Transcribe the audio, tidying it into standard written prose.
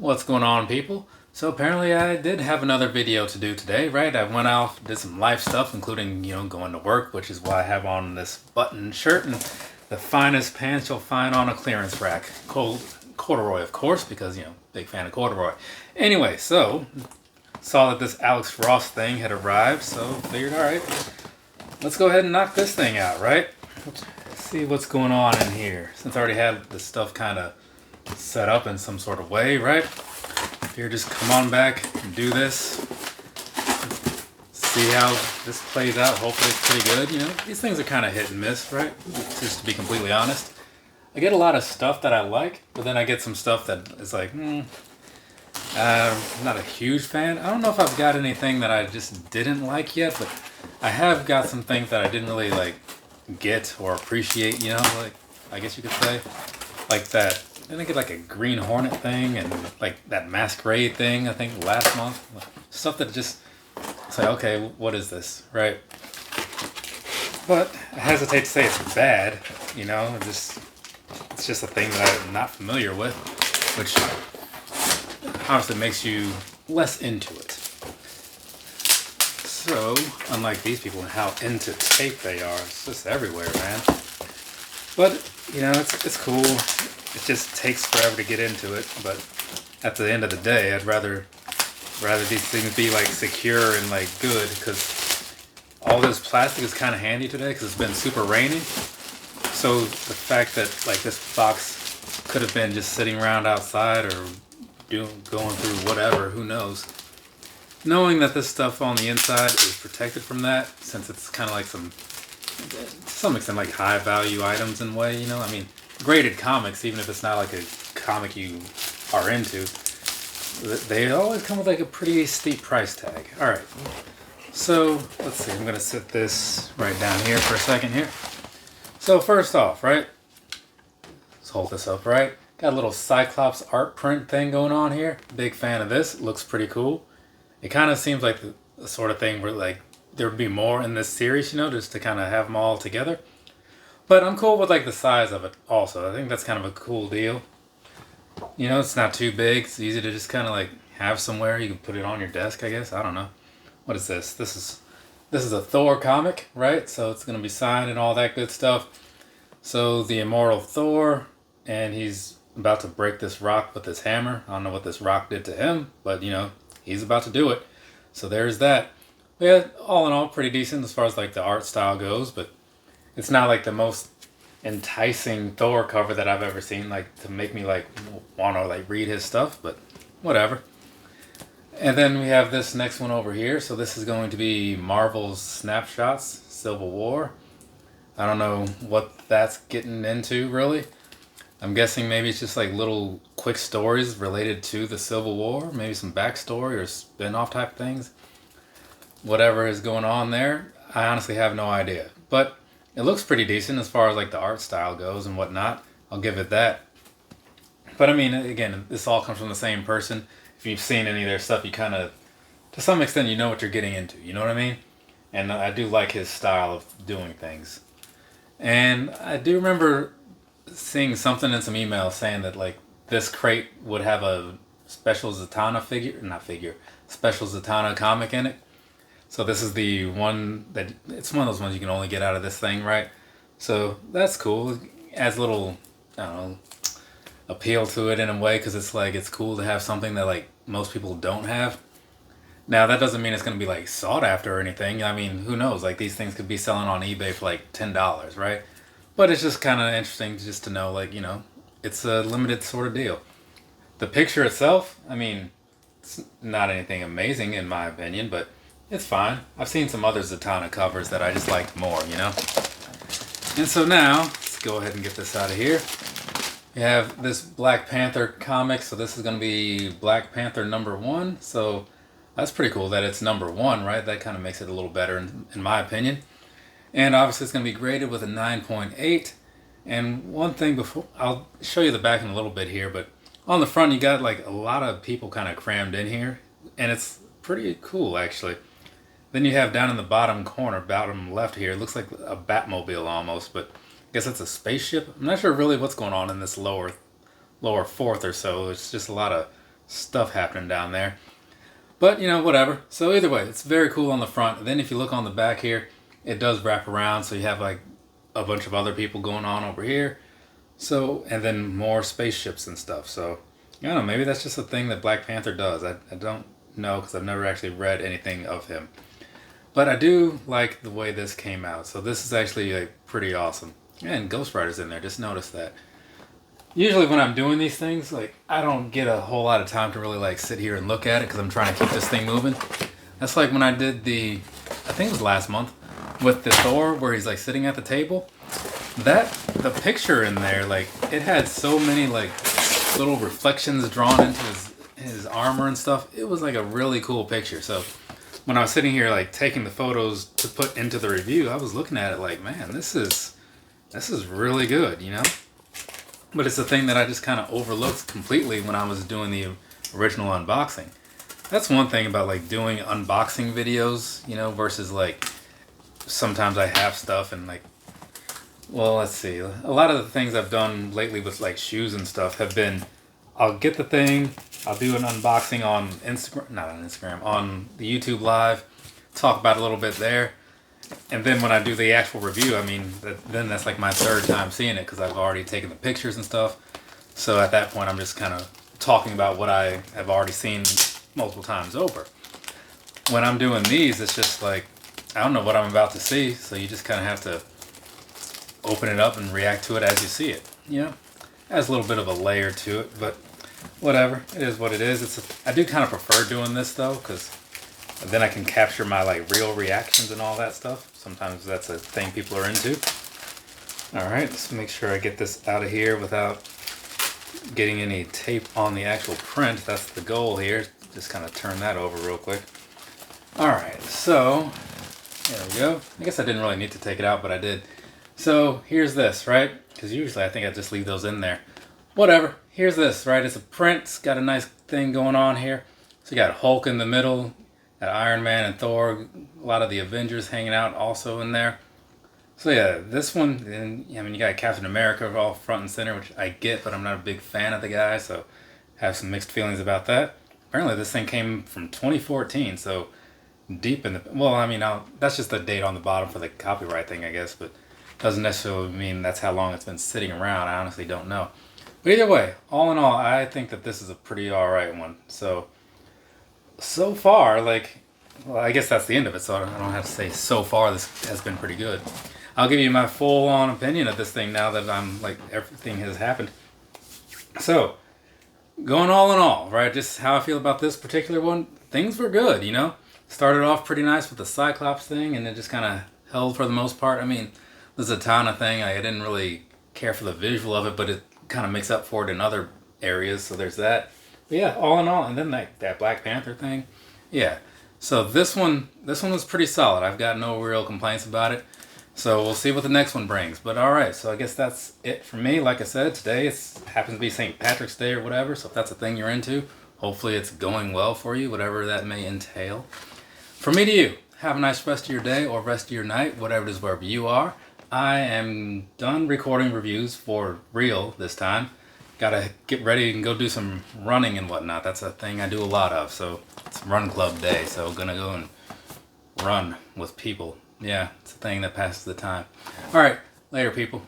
What's going on, people? So apparently I did have another video to do today, right? I went out, did some life stuff, including, going to work, which is why I have on this button shirt and the finest pants you'll find on a clearance rack. Corduroy, of course, because, big fan of corduroy. Anyway, so, saw that this Alex Ross thing had arrived, so figured, alright, let's go ahead and knock this thing out, right? Let's see what's going on in here. Since I already had this stuff kind of set up in some sort of way, right? Here, just come on back and do this. See how this plays out. Hopefully it's pretty good. These things are kind of hit and miss, right? Just to be completely honest. I get a lot of stuff that I like, but then I get some stuff that is like, I'm not a huge fan. I don't know if I've got anything that I just didn't like yet, but I have got some things that I didn't really get or appreciate, I guess you could say. Like that. Didn't I get like a Green Hornet thing and like that Masquerade thing, I think last month? Stuff that just, it's like, okay, what is this, right? But I hesitate to say it's bad, it's just a thing that I'm not familiar with, which obviously makes you less into it. So, unlike these people and how into tape they are, it's just everywhere, man. But, it's cool. It just takes forever to get into it, but at the end of the day, I'd rather these things be secure and good, because all this plastic is kind of handy today because it's been super rainy. So the fact that this box could have been just sitting around outside or going through whatever, who knows? Knowing that this stuff on the inside is protected from that, since it's kind of to some extent high value items in a way, graded comics, even if it's not a comic you are into, they always come with a pretty steep price tag. Alright, so let's see, I'm going to sit this right down here for a second here. So first off, right, let's hold this up, right, got a little Cyclops art print thing going on here. Big fan of this, looks pretty cool. It kind of seems like the sort of thing where there would be more in this series, just to kind of have them all together. But I'm cool with the size of it also. I think that's kind of a cool deal. It's not too big. It's easy to just kind of have somewhere. You can put it on your desk, I guess. I don't know. What is this? This is a Thor comic, right? So it's going to be signed and all that good stuff. So the immortal Thor, and he's about to break this rock with his hammer. I don't know what this rock did to him, but he's about to do it. So there's that. But yeah, all in all, pretty decent as far as the art style goes, but it's not the most enticing Thor cover that I've ever seen, to make me want to read his stuff, but whatever. And then we have this next one over here. So this is going to be Marvel's Snapshots, Civil War. I don't know what that's getting into, really. I'm guessing maybe it's just little quick stories related to the Civil War, maybe some backstory or spin-off type things. Whatever is going on there, I honestly have no idea. But it looks pretty decent as far as the art style goes and whatnot. I'll give it that. But I mean, again, this all comes from the same person. If you've seen any of their stuff, you kind of, to some extent, you know what you're getting into. You know what I mean? And I do like his style of doing things. And I do remember seeing something in some emails saying that this crate would have a special Zatanna special Zatanna comic in it. So this is the one it's one of those ones you can only get out of this thing, right? So that's cool. It adds a little, I don't know, appeal to it in a way, because it's cool to have something that most people don't have. Now that doesn't mean it's going to be sought after or anything. I mean, who knows? These things could be selling on eBay for $10, right? But it's just kind of interesting just to know, it's a limited sort of deal. The picture itself, I mean, it's not anything amazing in my opinion, but it's fine. I've seen some other Zatanna covers that I just liked more, And so now, let's go ahead and get this out of here. We have this Black Panther comic, so this is going to be Black Panther #1. So that's pretty cool that it's #1, right? That kind of makes it a little better in my opinion. And obviously it's going to be graded with a 9.8. And one thing before, I'll show you the back in a little bit here, but on the front you got a lot of people kind of crammed in here. And it's pretty cool actually. Then you have down in the bottom corner, bottom left here, it looks like a Batmobile almost, but I guess it's a spaceship. I'm not sure really what's going on in this lower fourth or so. It's just a lot of stuff happening down there. But, you know, whatever. So either way, it's very cool on the front. And then if you look on the back here, it does wrap around. So you have like a bunch of other people going on over here. So, and then more spaceships and stuff. So, I don't know, maybe that's just a thing that Black Panther does. I don't know because I've never actually read anything of him. But I do like the way this came out. So this is actually like pretty awesome. And Ghost Rider's in there, just notice that. Usually when I'm doing these things, like, I don't get a whole lot of time to really like sit here and look at it because I'm trying to keep this thing moving. That's like when I did I think it was last month, with the Thor where he's like sitting at the table. The picture in there, like, it had so many like little reflections drawn into his armor and stuff. It was like a really cool picture. So when I was sitting here like taking the photos to put into the review, I was looking at it like, man, this is really good, you know? But it's a thing that I just kind of overlooked completely when I was doing the original unboxing. That's one thing about like doing unboxing videos, you know, versus like sometimes I have stuff and like, well, let's see. A lot of the things I've done lately with like shoes and stuff have been, I'll get the thing, I'll do an unboxing on Instagram, not on Instagram, on the YouTube Live, talk about it a little bit there. And then when I do the actual review, I mean, then that's like my third time seeing it because I've already taken the pictures and stuff. So at that point, I'm just kind of talking about what I have already seen multiple times over. When I'm doing these, it's just like, I don't know what I'm about to see. So you just kind of have to open it up and react to it as you see it. You know, it has a little bit of a layer to it, but whatever. It is what it is. I do kind of prefer doing this though, because then I can capture my like real reactions and all that stuff. Sometimes that's a thing people are into. All right, let's make sure I get this out of here without getting any tape on the actual print. That's the goal here. Just kind of turn that over real quick. All right, so there we go. I guess I didn't really need to take it out, but I did. So here's this, right? Because usually I think I just leave those in there. Whatever. Here's this, right? It's a print. It's got a nice thing going on here. So you got Hulk in the middle. Iron Man and Thor, a lot of the Avengers hanging out also in there. So yeah, this one, and I mean, you got Captain America all front and center, which I get, but I'm not a big fan of the guy, so have some mixed feelings about that. Apparently this thing came from 2014, so deep in the, well, I mean, that's just the date on the bottom for the copyright thing, I guess, but doesn't necessarily mean that's how long it's been sitting around. I honestly don't know. But either way, all in all, I think that this is a pretty alright one. So far, like, well, I guess that's the end of it, so I don't have to say so far this has been pretty good. I'll give you my full-on opinion of this thing now that I'm, like, everything has happened. So, going all in all, right, just how I feel about this particular one, things were good, you know? Started off pretty nice with the Cyclops thing, and it just kind of held for the most part. I mean, the Zatanna thing, I didn't really care for the visual of it, but it kind of makes up for it in other areas, so there's that. But yeah, all in all, and then that Black Panther thing, yeah. So this one was pretty solid. I've got no real complaints about it. So we'll see what the next one brings. But all right, so I guess that's it for me. Like I said, today it happens to be St. Patrick's Day or whatever. So if that's a thing you're into, hopefully it's going well for you, whatever that may entail. From me to you, have a nice rest of your day or rest of your night, whatever it is, wherever you are. I am done recording reviews for real this time. Gotta get ready and go do some running and whatnot. That's a thing I do a lot of. So it's run club day. So gonna go and run with people. Yeah, it's a thing that passes the time. All right, later people.